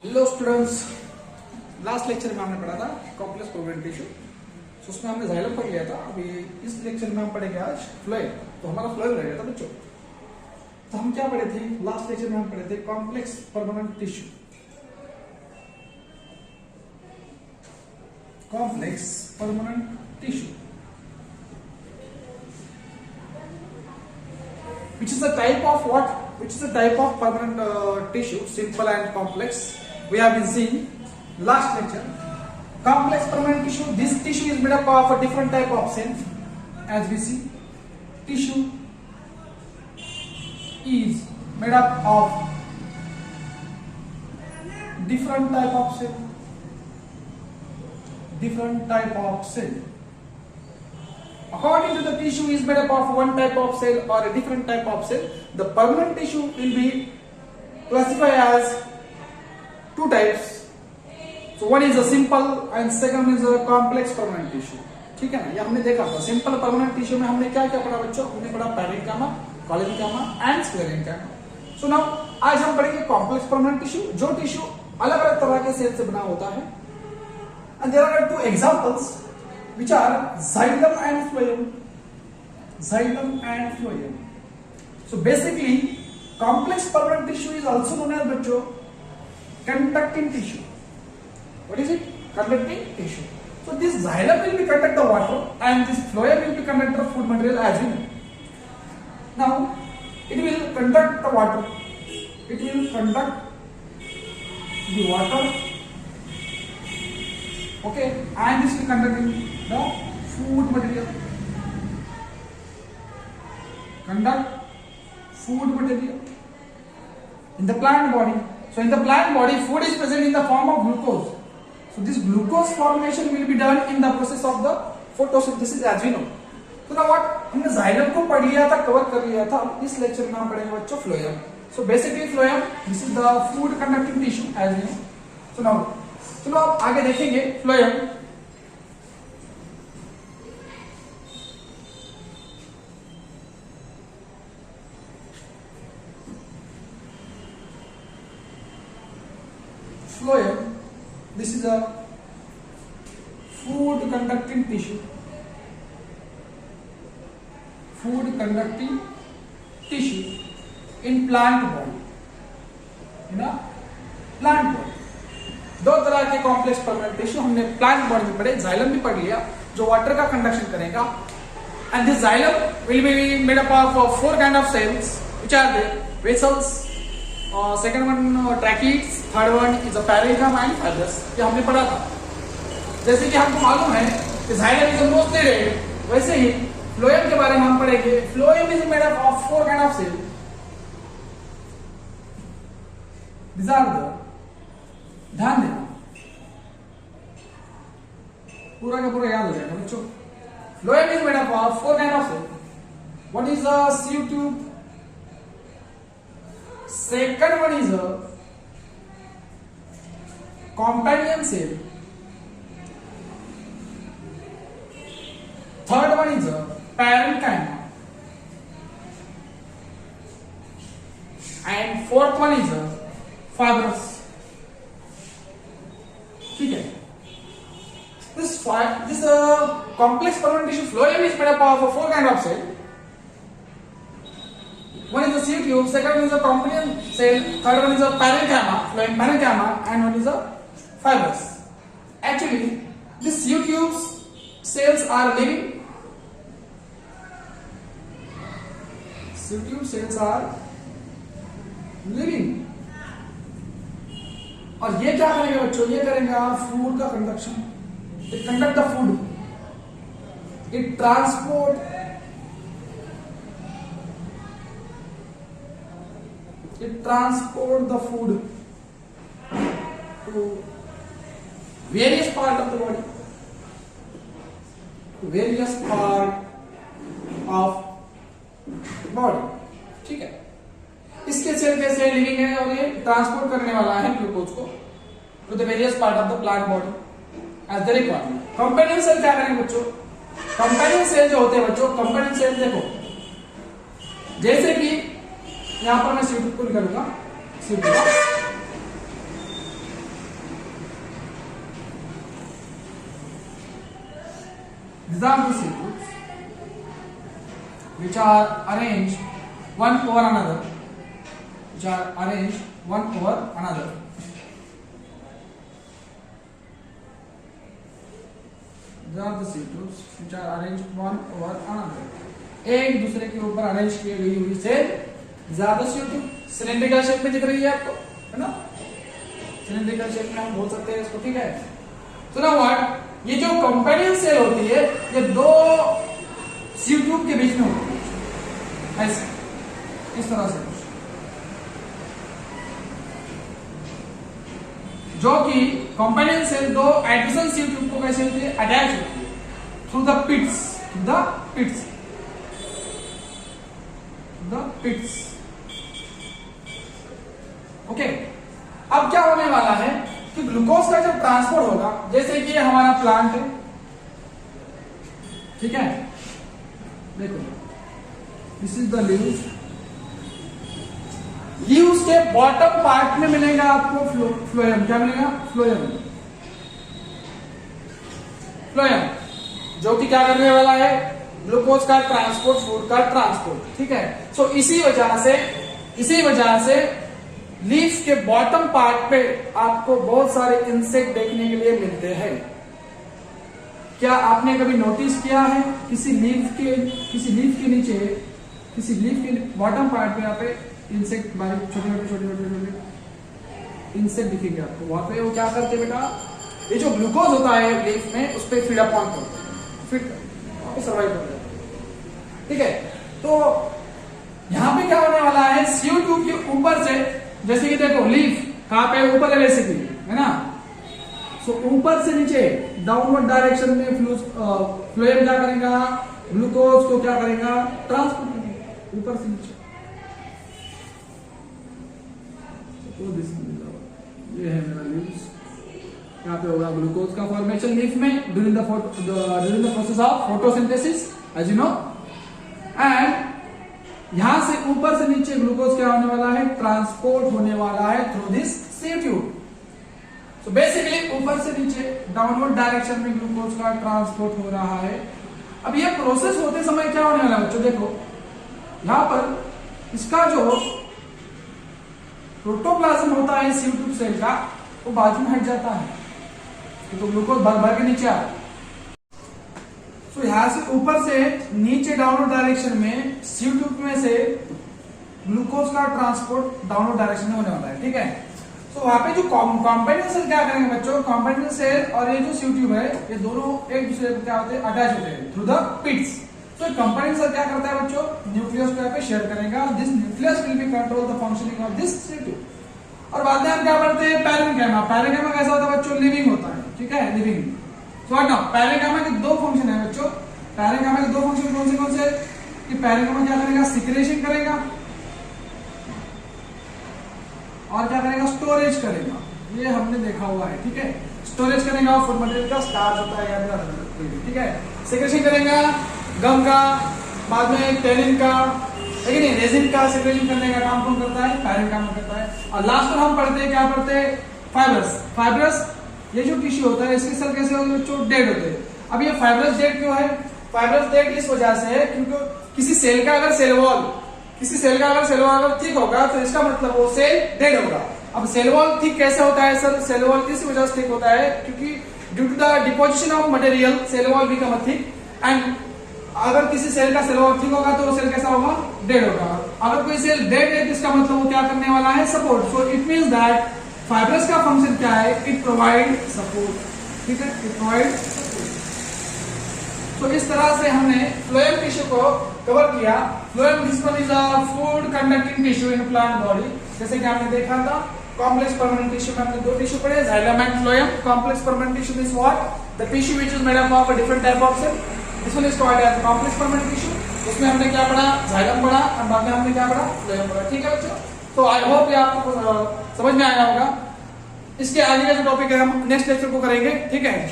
Hello students, last lecture में हमने पढ़ा था कॉम्प्लेक्स परमानेंट टिश्यू। तो उसमें हमने जाइलम पढ़ लिया था। अभी इस लेक्चर में हम पढ़ेंगे आज फ्लोएम। तो हमारा फ्लोएम रहेगा था बच्चों। तो हम क्या पढ़े थे लास्ट लेक्चर में? हम पढ़े थे complex permanent tissue. Complex permanent tissue which is the type of what? Which is the type of permanent tissue, simple and complex. We have been seeing last lecture. Complex permanent tissue. This tissue is made up of a different type of cells. As we see, tissue is made up of different type of cell. Different type of cell. According to the tissue is made up of one type of cell or a different type of cell, the permanent tissue will be classified as two types. So one is a simple and second is a complex permanent tissue. ठीक है ना? ये हमने देखा था। Simple permanent tissue में हमने क्या क्या पढ़ा बच्चों? हमने पढ़ा parenchyma, collenchyma and sclerenchyma. So now आज हम पढ़ेंगे कॉम्प्लेक्स परमानेंट टिश्यू, जो टिश्यू अलग अलग तरह के सेल से बना होता है। And there are two examples which are xylem and phloem. Xylem and phloem. So basically, complex permanent tissue is also known as bachcho conducting tissue. What is it? Conducting tissue. So this xylem will be conduct the water and this phloem will be conduct the food material as we know. Now it will conduct the water. It will conduct the water. Okay, and this will conduct the food material. Conduct food material in the plant body. So in the plant body, food is present in the form of glucose. So this glucose formation will be done in the process of the photosynthesis as we know. So now what? हमने xylem को पढ़ लिया था, cover कर लिया था। इस lecture में हम पढ़ेंगे बच्चों phloem. So basically phloem, this is the food conducting tissue as we know. So now चलो आप आगे देखेंगे phloem. Phloem, this is a food conducting tissue. Food conducting tissue in plant body. In a plant body. दो तरह के complex permanent tissue हमने plant body में पढ़े। जाइलम भी पढ़ लिया जो वाटर का कंडक्शन करेगा। And this xylem will be made up of four kind of cells which are there vessels, second one tracheids, third one is a parenchyma and fibrous. ये हमने पढ़ा था। जैसे कि हमको मालूम है कि जाइलम इज मोस्टली रेड, वैसे ही फ्लोएम के बारे में हम पढ़ेंगे। Phloem is made up of four kind of cell. This are the, ध्यान देना, पूरा का पूरा याद हो जाएगा बच्चों। Phloem is made up of four kind of cell. One is a sieve tube, second one is a companion cell, third one is a parenchyma, and fourth one is a fibrous. ठीक है? This complex permanent tissue phloem is made up of four kind of cell. One is a sieve tube, second one is a companion cell, third one is a parenchyma, phloem parenchyma, and one is a fibrous. Actually, these sieve tubes cells are living. Sieve tube cells are living. और ये क्या करेंगे बच्चों? ये करेंगे food का conduction. It conduct the food, it transport, the food to various part of the body, ठीक है? इसके सेल कैसे लिविंग है और ये ट्रांसपोर्ट करने वाला है ग्लूकोज को to the various part of the plant body as the requirement. Companion cell क्या करेंगे बच्चों? कंपेनियन सेल जो होते हैं बच्चों, कंपेनियन सेल देखो, जैसे कि यहां पर मैं सीट पुल करूंगा, seat These are the cell tubes which are arranged one over another. Which are arranged one over another. These are the cell tubes which are arranged one over another. एक दूसरे के ऊपर अरेंज की गई हुई cell ज्यादा सी होती है। सिलेंड्रिकल शेप में दिख रही है आपको, है ना? सिलेंड्रिकल शेप में हम बोल सकते हैं इसको, ठीक है? सो नाउ व्हाट, ये जो कंपेनियन सेल होती है ये दो सी ट्यूब के बीच में होती है, ऐसे इस तरह से, जो कि कंपेनियन सेल दो एडिशन सी ट्यूब को कैसे होती है, अटैच होती है थ्रू द पिट्स, ओके। अब क्या होने वाला है कि ग्लूकोज का जब ट्रांसपोर्ट होगा, जैसे कि ये हमारा प्लांट है, ठीक है, देखो this is the leaves. Leaves के बॉटम पार्ट में मिलेगा आपको फ्लोएम। क्या मिलेगा? फ्लोएम, जो कि क्या करने वाला है, ग्लूकोज का ट्रांसपोर्ट, फूड का ट्रांसपोर्ट, ठीक है। सो इसी वजह से लीफ के बॉटम पार्ट पे आपको बहुत सारे इंसेक्ट देखने के लिए मिलते हैं। क्या आपने कभी नोटिस किया है किसी लीफ के नीचे, किसी लीफ के बॉटम पार्ट पे यहाँ पे इंसेक्ट, बारीक छोटे इंसेक्ट दिखेंगे आपको। वहां पे वो क्या करते हैं बेटा, ये जो ग्लूकोज होता है लीफ में उस पर फीड अप ऑन करते हैं, फिर सर्वाइव करते हैं, ठीक है। तो यहां पे क्या होने वाला है, CO2 के ऊपर से, जैसे कि देखो लीफ कहां पे ऊपर है बेसिकली, है ना? सो ऊपर से नीचे डाउनवर्ड डायरेक्शन में फ्लोएम क्या करेगा, ग्लूकोज को क्या करेगा, ट्रांसपोर्ट करेगा ऊपर से नीचे। ये है मेरा लीव्स, यहाँ पे होगा ग्लूकोज का फॉर्मेशन लीफ में during the process of photosynthesis, as you know. And यहां से ऊपर से नीचे ग्लूकोज क्या होने वाला है, ट्रांसपोर्ट होने वाला है through this sieve tube. So basically ऊपर से नीचे डाउनवर्ड डायरेक्शन में ग्लूकोज का ट्रांसपोर्ट हो रहा है। अब ये प्रोसेस होते समय क्या होने वाला है बच्चों, देखो यहां पर इसका जो प्रोटोप्लाज्म होता है सी ट्यूब सेल का, वो बाजू में हट जाता है, तो ग्लूकोज भर के नीचे आता है। तो यहां से ऊपर से नीचे डाउनवर्ड डायरेक्शन में सी ट्यूब में से ग्लूकोज का ट्रांसपोर्ट डाउनवर्ड डायरेक्शन में होने वाला है, ठीक है। तो वहां पे जो कॉम्पेनियन सेल क्या करेंगे बच्चों, कॉम्पेनियन सेल और ये जो सी ट्यूब है ये दोनों एक दूसरे को क्या होते हैं, अटैच होते हैं थ्रू द पिट्स। तो कॉम्पेनियन सेल क्या करता है बच्चों, न्यूक्लियस को यहाँ पे शेयर करेगा, this nucleus will be control the functioning of this sieve tube. और बाद में हम क्या पढ़ते हैं, पैरेन्काइमा। पैरेन्काइमा कैसा होता है बच्चों, लिविंग होता है, ठीक है, लिविंग। सो नाउ पैरेन्काइमा के दो फंक्शन है बच्चों, पैरेन्काइमा के दो फंक्शन कौन से कि पैरेन्काइमा क्या करेगा, सिक्रेशन करेगा और क्या करेगा, स्टोरेज करेगा। ये हमने देखा हुआ है, ठीक है। स्टोरेज करेगा फूड मटेरियल का, स्टार्च होता है या ठीक है। सिक्रेशन करेगा गम का, बाद में टेनिन का, लेकिन रेजिन का सिक्रेशन करने का काम कौन करता है, पैरेन्काइमा करता है। और लास्ट में हम पढ़ते हैं, क्या पढ़ते हैं, फाइब्रस। ये जो टिश्यू होता है इसके सेल कैसे होते हैं बच्चों, डेड होते हैं। अब ये फाइब्रस डेड क्यों है, फाइब्रस डेड इस वजह से है क्योंकि किसी सेल का अगर सेल वॉल थिक होगा तो इसका मतलब वो सेल डेड होगा। अब सेल वॉल थिक कैसे होता है सर, सेल वॉल किस वजह से थिक होता है, क्योंकि due to the deposition of material cell wall become thick. And अगर किसी सेल का सेल वॉल थिक होगा तो वो सेल कैसा होगा, डेड होगा। अगर कोई सेल डेड है तो इसका मतलब वो क्या करने वाला है, support. So it means that fibrous का फंक्शन क्या है, इट प्रोवाइड सपोर्ट, ठीक है, इट प्रोवाइड सपोर्ट। तो इस तरह से हमने फ्लोएम टिश्यू को कवर किया। Phloem this one is a food conducting tissue in plant body. जैसे कि आपने देखा था कॉम्प्लेक्स परमानेंट टिश्यू में हमने दो टिश्यू पढ़े, xylem and phloem. Complex permanent tissue means what, the tissue which is made up of a different type of cell, this one is called as complex permanent tissue. उसमें हमने क्या पढ़ा, xylem पढ़ा और बाद में हमने क्या पढ़ा, फ्लोएम पढ़ा, ठीक है बच्चों। तो आई होप ये आपको समझ में आया होगा। इसके आगे का जो टॉपिक है हम नेक्स्ट लेक्चर को करेंगे, ठीक है।